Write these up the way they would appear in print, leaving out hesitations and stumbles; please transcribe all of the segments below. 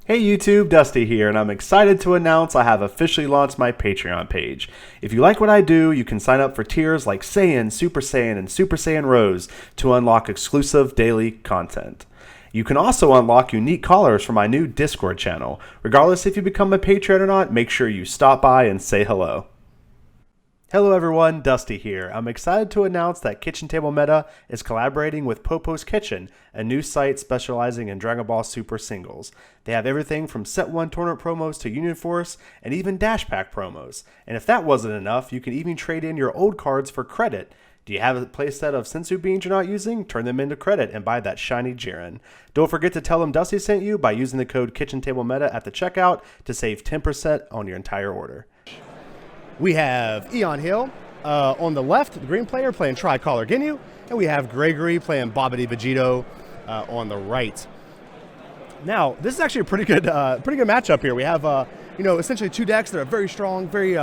Hey YouTube, Dusty here, and I'm excited to announce I have officially launched my Patreon page. If you like what I do, you can sign up for tiers like Saiyan, Super Saiyan, and Super Saiyan Rose to unlock exclusive daily content. You can also unlock unique callers for my new Discord channel. Regardless if you become a Patreon or not, make sure you stop by and say hello. Hello everyone, Dusty here. I'm excited to announce that KitchenTableMeta is collaborating with Popo's Kitchen, a new site specializing in Dragon Ball Super singles. They have everything from Set 1 tournament promos to Union Force and even Dash Pack promos. And if that wasn't enough, you can even trade in your old cards for credit. Do you have a playset of Sensu beans you're not using? Turn them into credit and buy that shiny Jiren. Don't forget to tell them Dusty sent you by using the code KitchenTableMeta at the checkout to save 10% on your entire order. We have Eon Hill on the left, the green player playing Tricolor Ginyu, and we have Gregory playing Babadi Vegito on the right. Now, this is actually a pretty good matchup here. We have essentially two decks that are very strong, very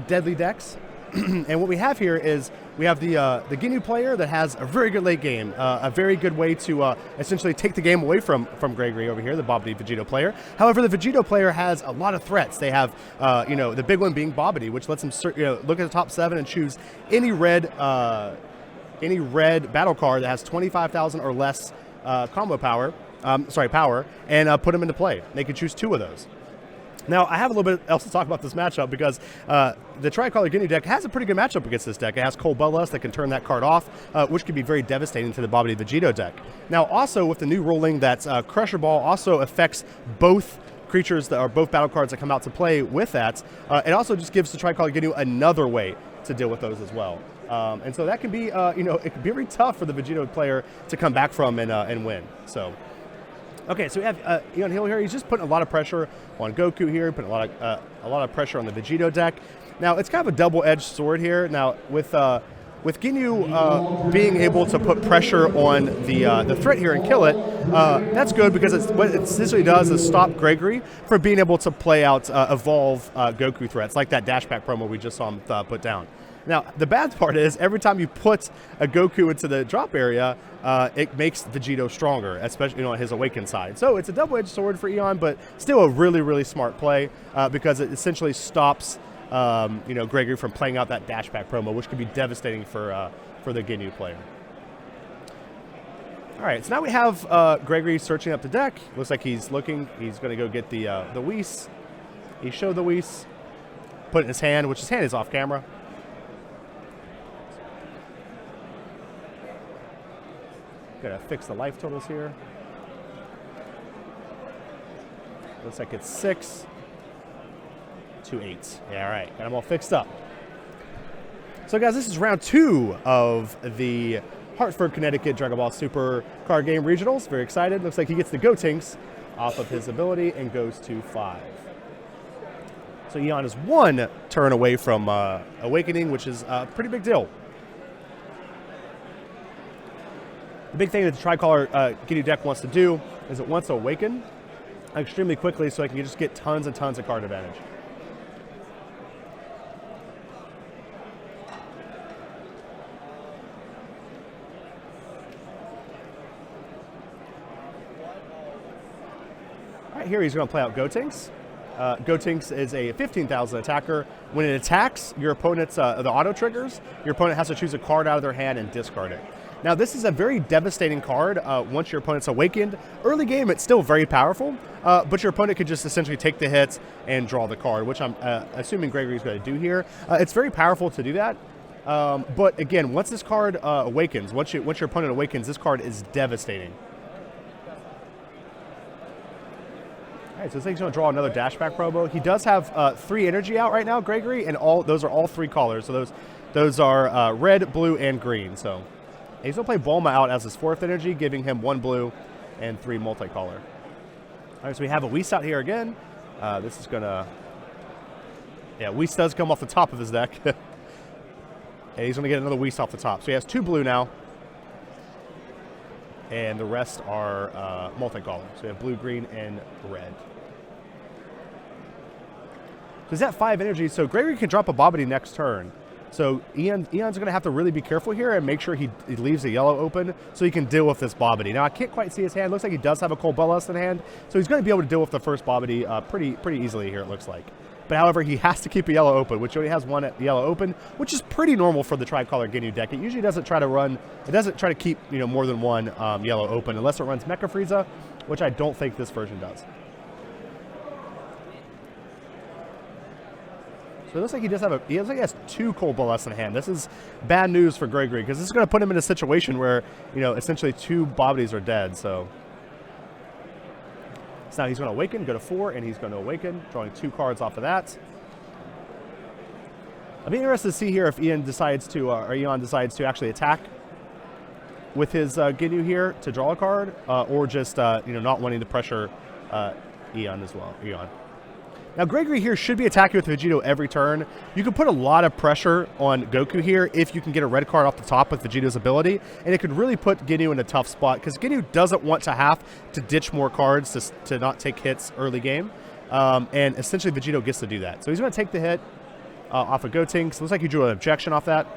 deadly decks. And what we have here is we have the Ginyu player that has a very good late game, a very good way to essentially take the game away from Gregory over here, the Babadi Vegito player. However, the Vegito player has a lot of threats. They have, the big one being Babadi, which lets him look at the top 7 and choose any red battle card that has 25,000 or less combo power, and put them into play. They can choose 2 of those. Now, I have a little bit else to talk about this matchup because the Tricolor Ginyu deck has a pretty good matchup against this deck. It has Cold Bloodlust that can turn that card off, which can be very devastating to the Babadi Vegito deck. Now, also with the new ruling that Crusher Ball also affects both creatures that are both battle cards that come out to play with that, it also just gives the Tricolor Ginyu another way to deal with those as well. And so that can be, it can be very tough for the Vegito player to come back from and win. So. Okay, so we have Eon Hill here. He's just putting a lot of pressure on Goku here, putting a lot of pressure on the Vegito deck. Now, it's kind of a double-edged sword here. Now, with Ginyu being able to put pressure on the threat here and kill it, that's good because what it essentially does is stop Gregory from being able to play out evolve Goku threats, like that Dash Pack promo we just saw him put down. Now, the bad part is every time you put a Goku into the drop area, it makes Vegito stronger, especially on his awakened side. So it's a double-edged sword for Eon, but still a really, really smart play because it essentially stops Gregory from playing out that Dash Pack promo, which could be devastating for the Ginyu player. All right, so now we have Gregory searching up the deck. Looks like he's looking. He's going to go get the Whis. He showed the Whis, put it in his hand, which his hand is off camera. Gotta fix the life totals here. Looks like it's 6 to 8. Yeah, all right, got them all fixed up. So guys, this is round 2 of the Hartford, Connecticut Dragon Ball Super card game regionals. Very excited. Looks like he gets the Gotenks off of his ability and goes to 5. So Eon is 1 turn away from awakening, which is a pretty big deal. The big thing that the Tricolor Ginyu deck wants to do is it wants to awaken extremely quickly so it can just get tons and tons of card advantage. All right, here he's going to play out Gotenks. Gotenks is a 15,000 attacker. When it attacks your opponent's the auto triggers, your opponent has to choose a card out of their hand and discard it. Now, this is a very devastating card once your opponent's awakened. Early game, it's still very powerful, but your opponent could just essentially take the hits and draw the card, which I'm assuming Gregory's going to do here. It's very powerful to do that. But again, once this card awakens, once your opponent awakens, this card is devastating. All right, so this thing's going to draw another Dash Pack promo. He does have 3 energy out right now, Gregory, and those are all 3 colors. So those are red, blue, and green. So. He's going to play Bulma out as his 4th energy, giving him 1 blue and 3 multicolor. All right, so we have a Whis out here again. This is going to... Yeah, Whis does come off the top of his deck. And he's going to get another Whis off the top. So he has 2 blue now. And the rest are multicolor. So we have blue, green, and red. So he's at 5 energy, so Gregory can drop a Babadi next turn. So Eon's going to have to really be careful here and make sure he leaves the yellow open so he can deal with this Babadi. Now, I can't quite see his hand. Looks like he does have a Cold Bloodlust in hand, so he's going to be able to deal with the first Babadi pretty easily here, it looks like. But however, he has to keep a yellow open, which only has one yellow open, which is pretty normal for the Tricolor Ginyu deck. It usually doesn't try to keep more than one yellow open unless it runs Mecha Frieza, which I don't think this version does. So it looks like he has 2 Cold Bloodlusts in hand. This is bad news for Gregory because this is going to put him in a situation where essentially 2 Babadis are dead. So now he's going to awaken, go to 4, and he's going to awaken, drawing 2 cards off of that. I'll be interested to see here if Eon decides to actually attack with his Ginyu here to draw a card, or just not wanting to pressure Eon as well. Now, Gregory here should be attacking with Vegito every turn. You can put a lot of pressure on Goku here if you can get a red card off the top with Vegito's ability, and it could really put Ginyu in a tough spot because Ginyu doesn't want to have to ditch more cards to not take hits early game, and essentially Vegito gets to do that. So he's going to take the hit off of Gotenks. Looks like he drew an objection off that.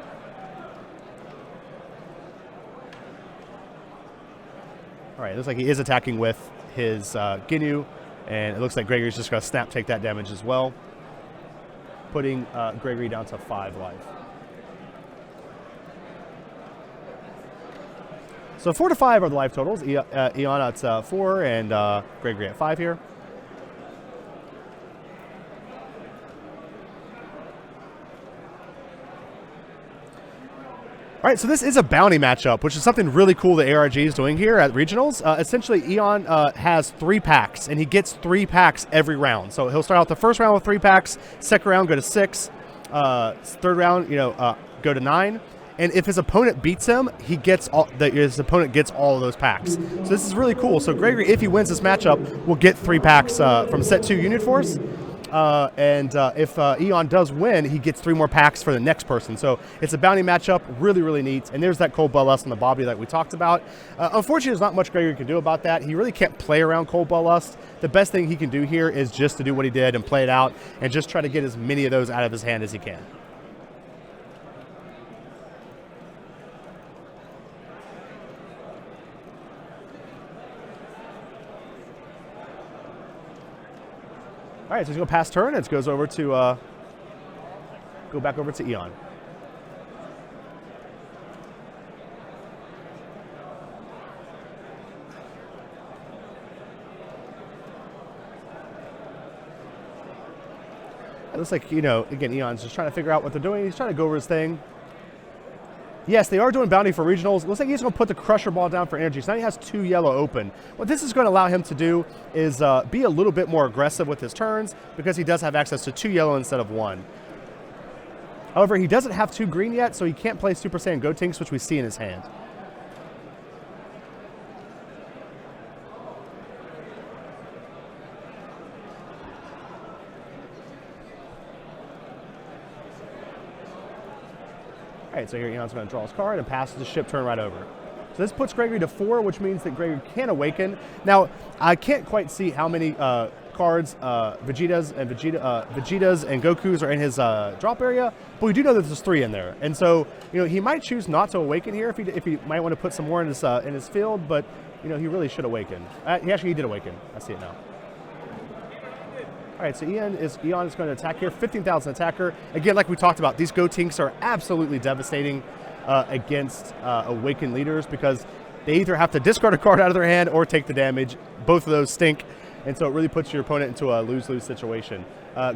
All right, looks like he is attacking with his Ginyu. And it looks like Gregory's just going to snap take that damage as well, putting Gregory down to 5 life. So 4 to 5 are the life totals. Eon at 4 and Gregory at 5 here. All right, so this is a bounty matchup, which is something really cool that ARG is doing here at Regionals. Essentially, Eon has 3 packs, and he gets 3 packs every round. So he'll start out the first round with 3 packs, second round go to 6, third round go to 9. And if his opponent beats him, his opponent gets all of those packs. So this is really cool. So Gregory, if he wins this matchup, will get 3 packs from Set 2 Unit Force. If Eon does win, he gets 3 more packs for the next person. So it's a bounty matchup, really neat. And there's that Cold Bloodlust and the Babadi that we talked about. Unfortunately, there's not much Gregory can do about that. He really can't play around Cold Bloodlust. The best thing he can do here is just to do what he did and play it out and just try to get as many of those out of his hand as he can. All right, so he's going to pass turn. It goes over to go back over to Eon. It looks like again, Eon's just trying to figure out what they're doing. He's trying to go over his thing. Yes, they are doing bounty for regionals. Looks like he's going to put the Crusher Ball down for energy. So now he has 2 yellow open. What this is going to allow him to do is be a little bit more aggressive with his turns because he does have access to 2 yellow instead of 1. However, he doesn't have 2 green yet, so he can't play Super Saiyan Gotenks, which we see in his hand. All right, so here Eon's going to draw his card and passes the ship turn right over. So this puts Gregory to 4, which means that Gregory can awaken. Now, I can't quite see how many cards Vegetas and Gokus are in his drop area, but we do know that there's 3 in there. And so, he might choose not to awaken here if he might want to put some more in his field, but he really should awaken. He did awaken. I see it now. All right, so Eon is going to attack here, 15,000 attacker. Again, like we talked about, these Gotenks are absolutely devastating against Awakened leaders because they either have to discard a card out of their hand or take the damage. Both of those stink, and so it really puts your opponent into a lose-lose situation.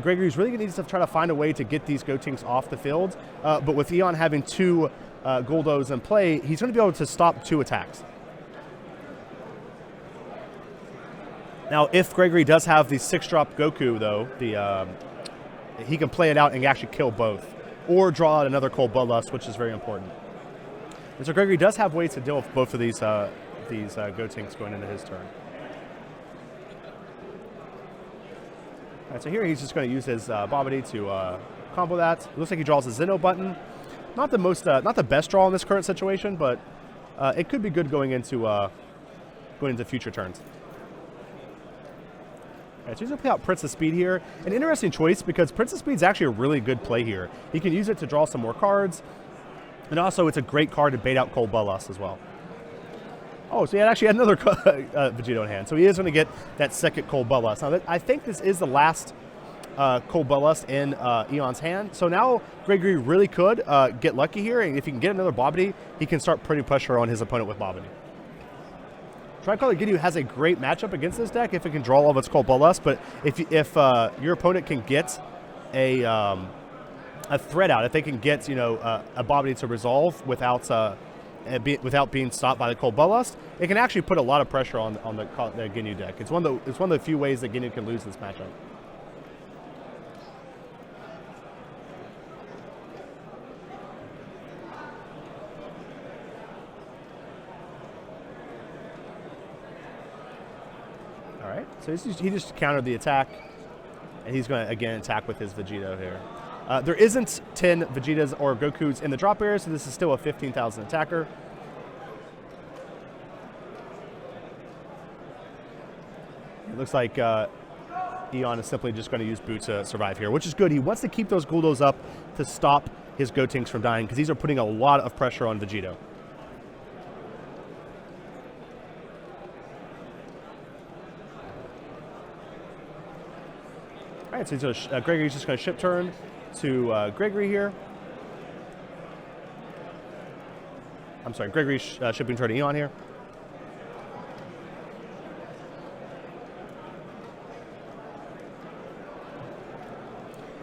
Gregory's really going to need to try to find a way to get these Gotenks off the field, but with Eon having 2 Goldos in play, he's going to be able to stop 2 attacks. Now, if Gregory does have the 6-drop Goku, though, he can play it out and actually kill both, or draw out another Cold Bloodlust, which is very important. And so Gregory does have ways to deal with both of these Gotenks going into his turn. All right, so here he's just going to use his Babadi to combo that. It looks like he draws a Zeno button. Not the best draw in this current situation, but it could be good going into future turns. Right, so he's going to play out Prince of Speed here. An interesting choice because Prince of Speed is actually a really good play here. He can use it to draw some more cards, and also it's a great card to bait out Cold Bloodlust as well. Oh, so he actually had another Vegito in hand. So he is going to get that second Cold Bloodlust. Now, I think this is the last Cold Bloodlust in Eon's hand. So now Gregory really could get lucky here, and if he can get another Babadi, he can start putting pressure on his opponent with Babadi. Tricolor Ginyu has a great matchup against this deck if it can draw all of its Cold Bloodlust, but if your opponent can get a threat out, if they can get a Babadi to resolve without being stopped by the Cold Bloodlust, it can actually put a lot of pressure on the Ginyu deck. It's one of the few ways that Ginyu can lose this matchup. All right, so he just countered the attack, and he's going to again attack with his Vegito here. There isn't 10 Vegetas or Gokus in the drop area, so this is still a 15,000 attacker. It looks like Eon is simply just going to use Boot to survive here, which is good. He wants to keep those Guldos up to stop his Gotenks from dying, because these are putting a lot of pressure on Vegito. All right, so Gregory's just going to ship turn to Gregory here. I'm sorry, Gregory's shipping turn to Eon here.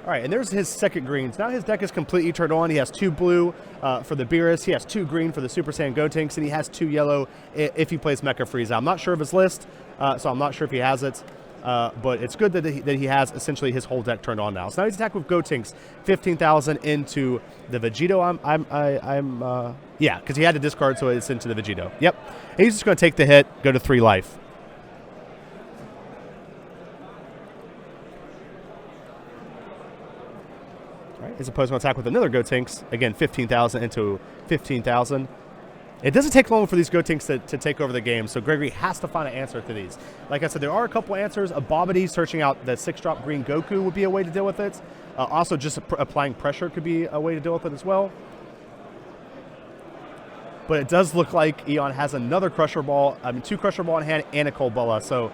All right, and there's his second greens. Now his deck is completely turned on. He has 2 blue for the Beerus. He has 2 green for the Super Saiyan Gotenks, and he has 2 yellow if he plays Mecha Frieza. I'm not sure of his list, so I'm not sure if he has it. But it's good that he has essentially his whole deck turned on now. So now he's attacking with Gotenks, 15,000 into the Vegito. Yeah, because he had to discard, so it's into the Vegito. Yep, and he's just going to take the hit, go to 3 life. All right, his opponent's going to attack with another Gotenks, again 15,000 into 15,000. It doesn't take long for these Gotenks to take over the game, so Gregory has to find an answer to these. Like I said, there are a couple answers. A Babadi searching out the 6-drop green Goku would be a way to deal with it. Also, just applying pressure could be a way to deal with it as well. But it does look like Eon has another Crusher Ball, 2 Crusher Ball in hand and a Cold Bola, so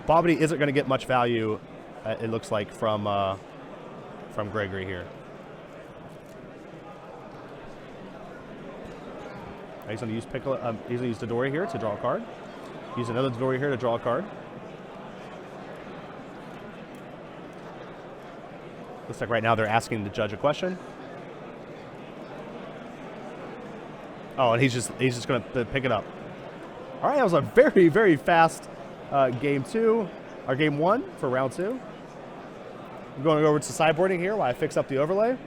Babadi isn't going to get much value, it looks like, from Gregory here. He's going to use he's going to use Dodori here to draw a card. Use another Dodori here to draw a card. Looks like right now they're asking the judge a question. Oh, and he's just going to pick it up. All right, that was a very, very fast game 2, or game 1 for round 2. I'm going to go over to sideboarding here while I fix up the overlay.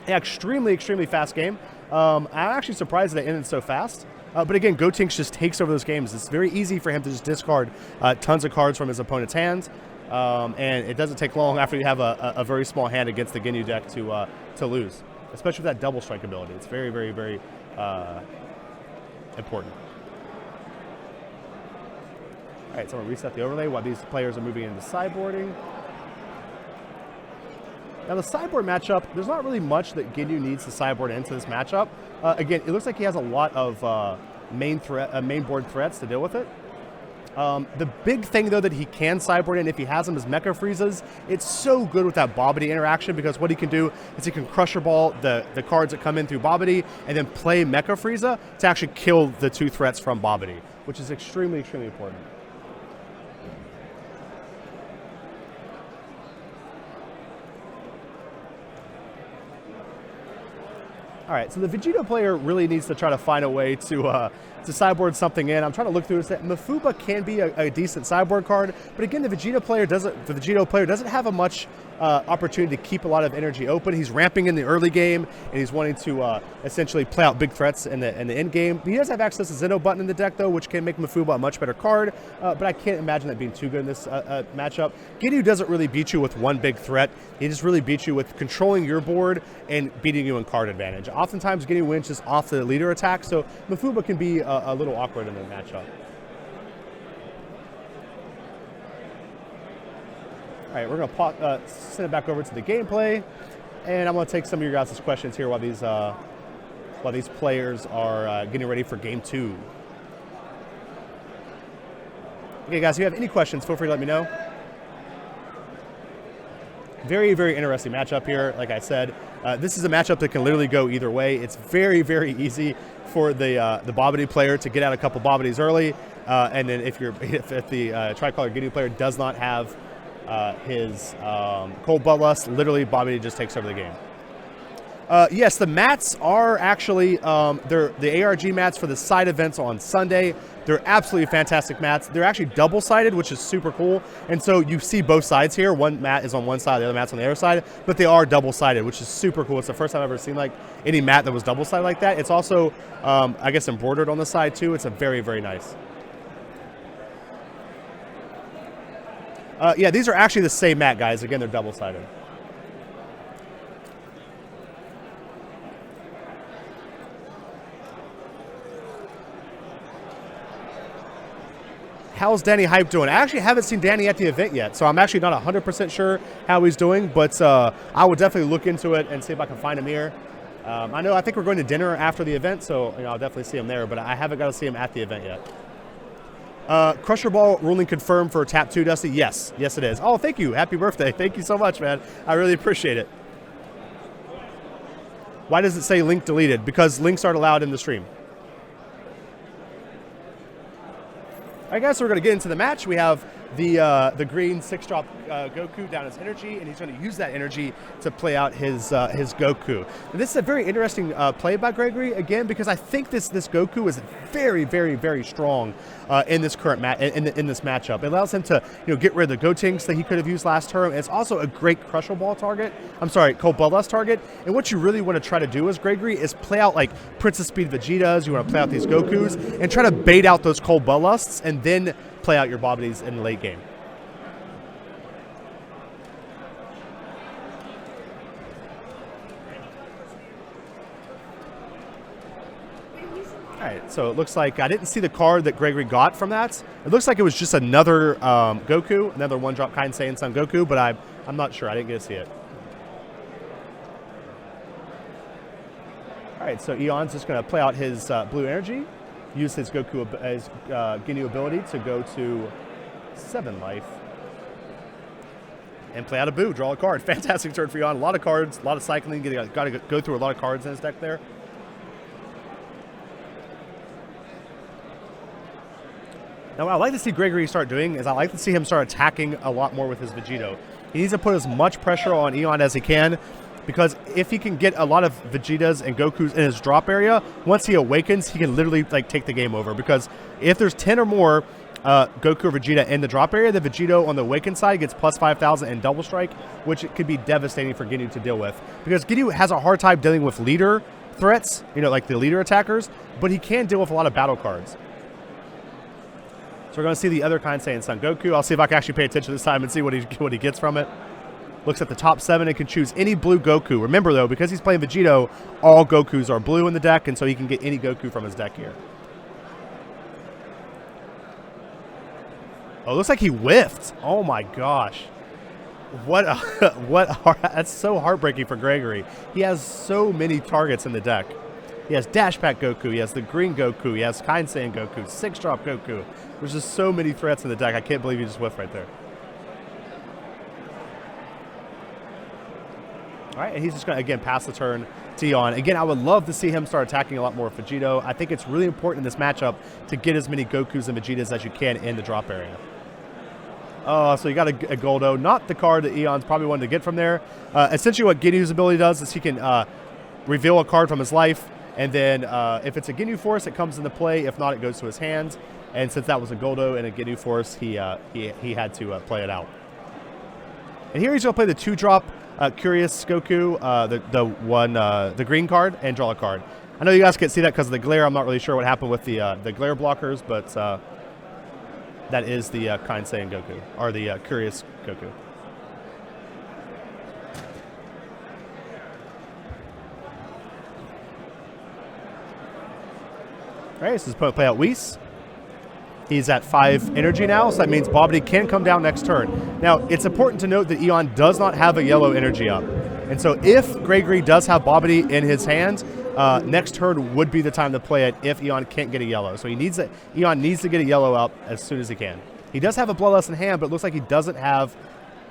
Yeah, extremely, extremely fast game. I'm actually surprised that it ended so fast. But again, Gotenks just takes over those games. It's very easy for him to just discard tons of cards from his opponent's hand. And it doesn't take long after you have a very small hand against the Ginyu deck to lose, especially with that double strike ability. It's very, very, very important. All right, so I'm going to reset the overlay while these players are moving into sideboarding. Now the sideboard matchup, there's not really much that Ginyu needs to sideboard into this matchup. Again, it looks like he has a lot of main board threats to deal with it. The big thing, though, that he can sideboard in if he has them is Mecha Friezas. It's so good with that Babadi interaction, because what he can do is he can Crusher Ball the cards that come in through Babadi and then play Mecha Frieza to actually kill the 2 threats from Babadi, which is extremely, extremely important. All right, so the Vegito player really needs to try to find a way to sideboard something in. I'm trying to look through this. Mafuba can be a decent sideboard card, but again, the Vegito player doesn't have a much opportunity to keep a lot of energy open. He's ramping in the early game, and he's wanting to essentially play out big threats in the end game. He does have access to Zeno button in the deck, though, which can make Mafuba a much better card, but I can't imagine that being too good in this matchup. Ginyu doesn't really beat you with one big threat. He just really beats you with controlling your board and beating you in card advantage. Oftentimes, Ginyu wins just off the leader attack, so Mafuba can be a little awkward in the matchup. right, we're going to send it back over to the gameplay, and I'm going to take some of your guys' questions here while these players are getting ready for game 2. Okay, guys, if you have any questions, feel free to let me know. Very, very interesting matchup here. Like I said, this is a matchup that can literally go either way. It's very, very easy for the Babadi player to get out a couple Babadis early, and then if the Tricolor Ginyu player does not have his Cold Bloodlust, literally Babadi just takes over the game. Yes, the mats are actually they're the ARG mats for the side events on Sunday. They're absolutely fantastic mats. They're actually double-sided, which is super cool. And so you see both sides here. One mat is on one side, the other mat's on the other side, but they are double-sided, which is super cool. It's the first time I've ever seen like any mat that was double-sided like that. It's also, I guess, embroidered on the side too. It's a very, very nice. Yeah, these are actually the same mat, guys. Again, they're double-sided. How's Danny Hype doing? I actually haven't seen Danny at the event yet, so I'm actually not 100% sure how he's doing, but I will definitely look into it and see if I can find him here. I think we're going to dinner after the event, so I'll definitely see him there, but I haven't got to see him at the event yet. Crusher Ball ruling confirmed for Tap 2, Dusty? Yes. Yes, it is. Oh, thank you. Happy birthday. Thank you so much, man. I really appreciate it. Why does it say link deleted? Because links aren't allowed in the stream. All right, guys, so we're going to get into the match. We have the green 6-drop Goku down his energy, and he's going to use that energy to play out his Goku. And this is a very interesting play by Gregory, again, because I think this Goku is very, very, very strong in this current in this matchup. It allows him to get rid of the Gotenks that he could have used last turn. It's also a great Crusher Ball target. I'm sorry, Cold Bloodlust target. And what you really want to try to do as Gregory is play out like Princess Speed Vegetas. You want to play out these Gokus and try to bait out those Cold Bloodlusts and then play out your Babadis in the late game. All right, so it looks like I didn't see the card that Gregory got from that. It looks like it was just another Goku, another 1-drop Kind Saiyan Son Goku, but I'm not sure. I didn't get to see it. All right, so Eon's just going to play out his blue energy, use his Ginyu ability to go to 7 life, and play out a Boo, draw a card. Fantastic turn for Eon. A lot of cards, a lot of cycling. Got to go through a lot of cards in his deck there. Now, what I like to see Gregory start doing is I like to see him start attacking a lot more with his Vegito. He needs to put as much pressure on Eon as he can, because if he can get a lot of Vegetas and Gokus in his drop area, once he awakens, he can literally take the game over. Because if there's 10 or more Goku or Vegeta in the drop area, the Vegito on the awakened side gets plus 5,000 and double strike, which could be devastating for Ginyu to deal with. Because Ginyu has a hard time dealing with leader threats, like the leader attackers, but he can deal with a lot of battle cards. So we're going to see the other Kind Saiyan Son Goku. I'll see if I can actually pay attention this time and see what he gets from it. Looks at the top 7 and can choose any blue Goku. Remember, though, because he's playing Vegito, all Gokus are blue in the deck, and so he can get any Goku from his deck here. Oh, it looks like he whiffed. Oh, my gosh. That's so heartbreaking for Gregory. He has so many targets in the deck. He has Dash Pack Goku, he has the green Goku, he has Kind Saiyan Goku, 6-drop Goku. There's just so many threats in the deck. I can't believe he just whiffed right there. All right, and he's just going to, again, pass the turn to Eon. Again, I would love to see him start attacking a lot more with Vegito. I think it's really important in this matchup to get as many Gokus and Vegetas as you can in the drop area. So you got a Goldo, not the card that Eon's probably wanted to get from there. Essentially what Ginyu's ability does is he can reveal a card from his life, and then if it's a Ginyu Force, it comes into play. If not, it goes to his hands. And since that was a Goldo and a Ginyu Force, he had to play it out. And here he's going to play the 2-drop Curious Goku, the green card, and draw a card. I know you guys can't see that because of the glare. I'm not really sure what happened with the glare blockers, but that is the Kind Saiyan Goku, or the Curious Goku. All right, so let's play out Whis. He's at 5 energy now, so that means Babadi can come down next turn. Now, it's important to note that Eon does not have a yellow energy up. And so if Gregory does have Babadi in his hand, next turn would be the time to play it if Eon can't get a yellow. So Eon needs to get a yellow up as soon as he can. He does have a Bloodlust in hand, but it looks like he doesn't have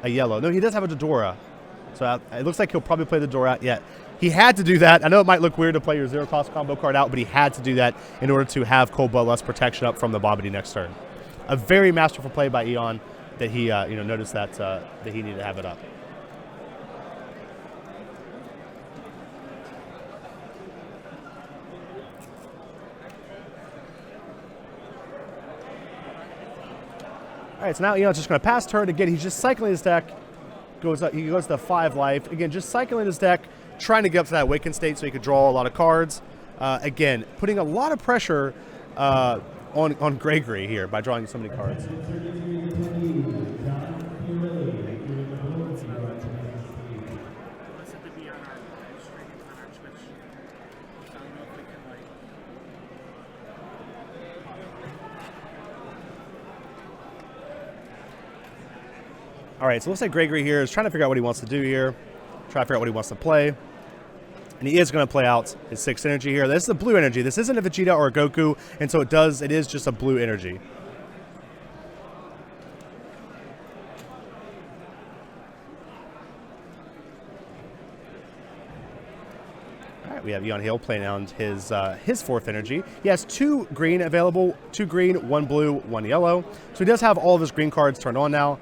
a yellow. No, he does have a Dodora. So it looks like he'll probably play the Dodora out yet. He had to do that. I know it might look weird to play your 0-cost combo card out, but he had to do that in order to have Cold Bloodlust protection up from the Babadi next turn. A very masterful play by Eon that he noticed that he needed to have it up. All right, so now Eon's just going to pass turn again. He's just cycling his deck. He goes to 5 life. Again, just cycling his deck, trying to get up to that awakened state so he could draw a lot of cards. Again, putting a lot of pressure on Gregory here by drawing so many cards. All right, so it looks like Gregory here is trying to figure out what he wants to do here, try to figure out what he wants to play. And he is going to play out his 6 energy here. This is a blue energy. This isn't a Vegeta or a Goku, and so it is just a blue energy. All right, we have Eon Hill playing out his 4th energy. He has 2 green available, 2 green, 1 blue, 1 yellow. So he does have all of his green cards turned on now.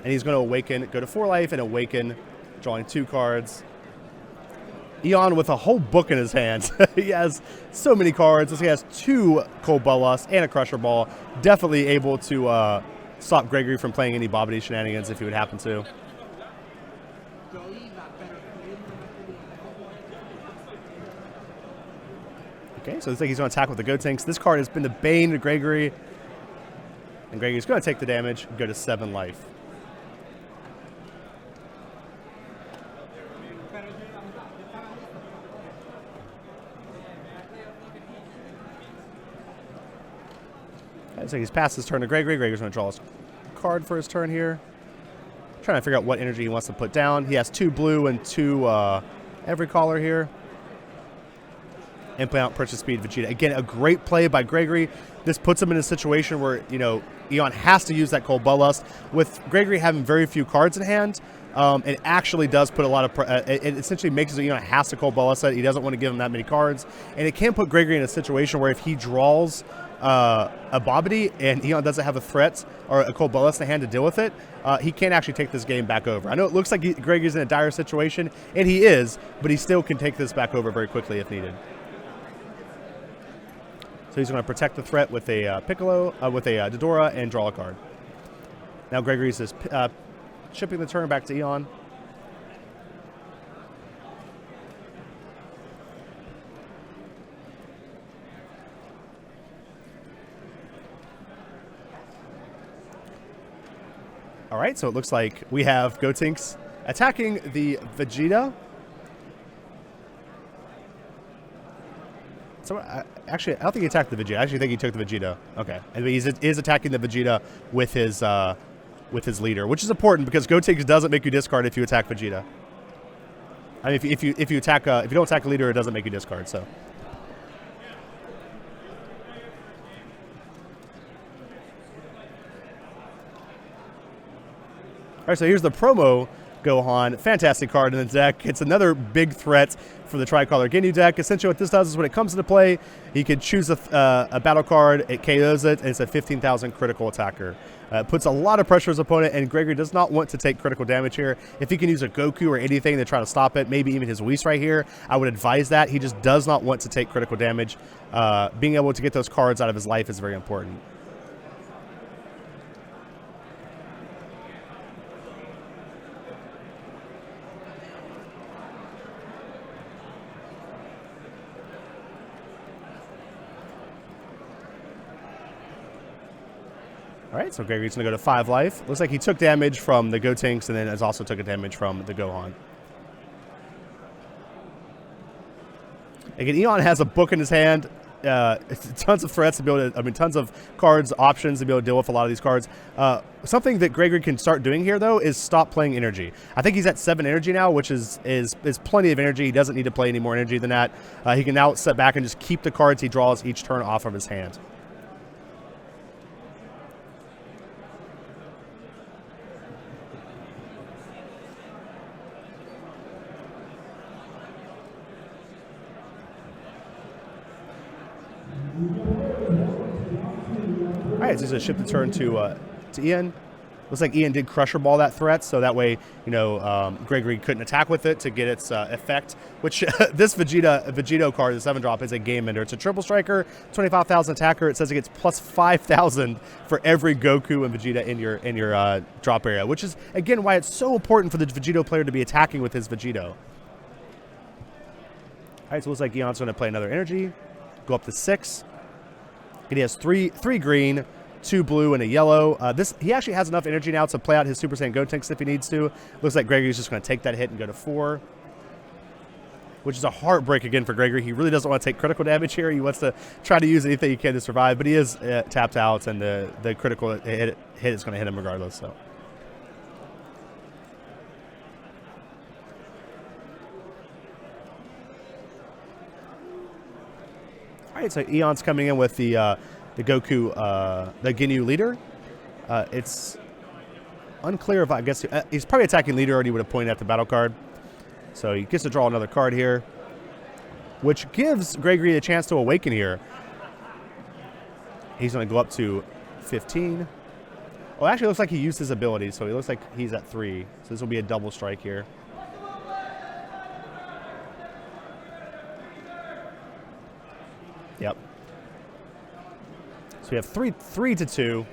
And he's going to awaken, go to 4 life, and awaken, drawing 2 cards. Eon with a whole book in his hands. He has so many cards. He has 2 Cold Bloodlust and a Crusher Ball. Definitely able to stop Gregory from playing any Babadi shenanigans if he would happen to. Okay, so it looks like he's going to attack with the Gotenks. This card has been the bane to Gregory. And Gregory's going to take the damage, go to 7 life. So he's passed his turn to Gregory. Gregory's going to draw his card for his turn here. Trying to figure out what energy he wants to put down. He has 2 blue and 2 every caller here. And play out Purchase Speed Vegeta. Again, a great play by Gregory. This puts him in a situation where, Eon has to use that Cold Bloodlust. With Gregory having very few cards in hand, it actually does put a lot of... it essentially makes it so Eon has to Cold Bloodlust it. He doesn't want to give him that many cards. And it can put Gregory in a situation where if he draws a Babadi and Eon doesn't have a threat or a Cold Bloodlust in hand to deal with it, he can't actually take this game back over. I know it looks like Gregory's in a dire situation, and he is, but he still can take this back over very quickly if needed. So he's going to protect the threat with a Piccolo, with a Dodora, and draw a card. Now Gregory's just shipping the turn back to Eon. All right, so it looks like we have Gotenks attacking the Vegeta. So actually, I don't think he attacked the Vegeta. I actually think he took the Vegeta. Okay, and he is attacking the Vegeta with his leader, which is important because Gotenks doesn't make you discard if you attack Vegeta. I mean, if you don't attack a leader, it doesn't make you discard. So. All right, so here's the promo Gohan. Fantastic card in the deck. It's another big threat for the Tricolor Ginyu deck. Essentially what this does is when it comes into play, he can choose a battle card, it KOs it, and it's a 15,000 critical attacker. It puts a lot of pressure on his opponent, and Gregory does not want to take critical damage here. If he can use a Goku or anything to try to stop it, maybe even his Whis right here, I would advise that. He just does not want to take critical damage. Being able to get those cards out of his life is very important. All right, so Gregory's going to go to 5 life. Looks like he took damage from the Gotenks and then has also took a damage from the Gohan. Again, Eon has a book in his hand. tons of threats to be able to, tons of cards, options to be able to deal with a lot of these cards. Something that Gregory can start doing here, though, is stop playing energy. I think he's at 7 energy now, which is plenty of energy. He doesn't need to play any more energy than that. He can now sit back and just keep the cards he draws each turn off of his hand. All right, so he's going to shift the turn to Ian. Looks like Ian did Crusher Ball that threat, so that way, Gregory couldn't attack with it to get its effect, which this Vegito card, the 7-drop, is a game ender. It's a triple striker, 25,000 attacker. It says it gets plus 5,000 for every Goku and Vegeta in your drop area, which is, again, why it's so important for the Vegito player to be attacking with his Vegito. All right, so it looks like Eon's going to play another energy, go up to 6. And he has three green, 2 blue, and a yellow. He actually has enough energy now to play out his Super Saiyan Gotenks if he needs to. Looks like Gregory's just going to take that hit and go to 4, which is a heartbreak again for Gregory. He really doesn't want to take critical damage here. He wants to try to use anything he can to survive, but he is tapped out, and the critical hit is going to hit him regardless. So. All right, so Eon's coming in with the Goku, the Ginyu leader. It's unclear if I guess he's probably attacking leader, or he would have pointed at the battle card. So he gets to draw another card here, which gives Gregory a chance to awaken here. He's going to go up to 15. Oh, actually, it looks like he used his ability, so he looks like he's at 3. So this will be a double strike here. Yep. So we have 3 to 2.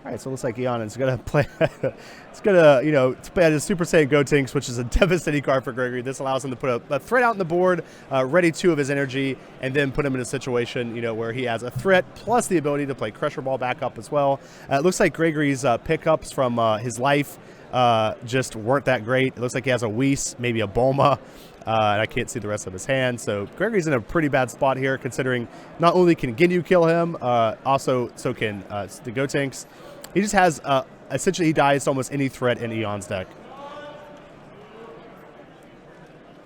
All right, so it looks like Eon is going to play, it's going to, play his Super Saiyan Gotenks, which is a devastating card for Gregory. This allows him to put a threat out on the board, ready 2 of his energy, and then put him in a situation, where he has a threat plus the ability to play Crusher Ball back up as well. It looks like Gregory's pickups from his life just weren't that great. It looks like he has a Whis, maybe a Bulma, and I can't see the rest of his hand. So Gregory's in a pretty bad spot here, considering not only can Ginyu kill him, also so can the Gotenks. He just has, essentially he dies to almost any threat in Eon's deck.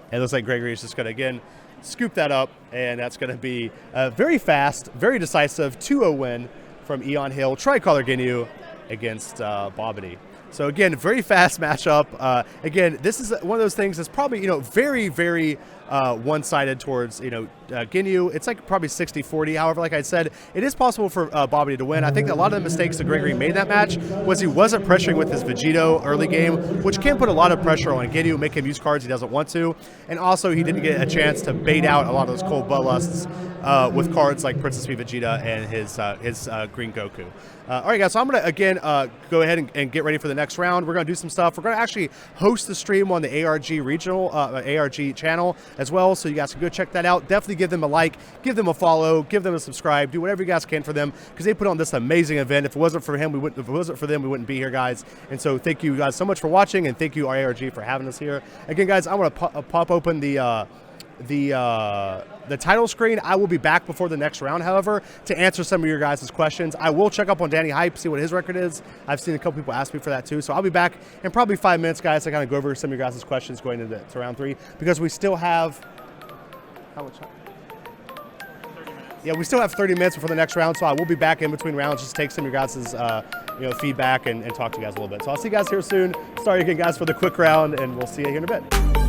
And it looks like Gregory is just going to, again, scoop that up, and that's going to be a very fast, very decisive 2-0 win from Eon Hill, Tricolor Ginyu against Babadi. So again, very fast matchup. Again, this is one of those things that's probably, very, very one-sided towards, Ginyu. It's like probably 60-40. However, like I said, it is possible for Babadi to win. I think a lot of the mistakes that Gregory made in that match was he wasn't pressuring with his Vegito early game, which can put a lot of pressure on Ginyu, make him use cards he doesn't want to. And also, he didn't get a chance to bait out a lot of those cold bloodlusts with cards like Princess P Vegeta and his Green Goku. All right, guys, so I'm going to, again, go ahead and get ready for the next round. We're going to do some stuff. We're going to actually host the stream on the ARG regional, ARG channel as well, so you guys can go check that out. Definitely give them a like, give them a follow, give them a subscribe, do whatever you guys can for them, because they put on this amazing event. If it wasn't for him, if it wasn't for them, we wouldn't be here, guys. And so thank you guys so much for watching, and thank you, ARG, for having us here. Again, guys, I'm going to pop open the title screen. I will be back before the next round, however, to answer some of your guys' questions. I will check up on Danny Hype, see what his record is. I've seen a couple people ask me for that too, so I'll be back in probably 5 minutes, guys, to kind of go over some of your guys' questions going into round 3, because we still have how much time? Yeah, we still have 30 minutes before the next round, so I will be back in between rounds just to take some of your guys' feedback and talk to you guys a little bit. So I'll see you guys here soon. Sorry again, guys, for the quick round, and we'll see you here in a bit.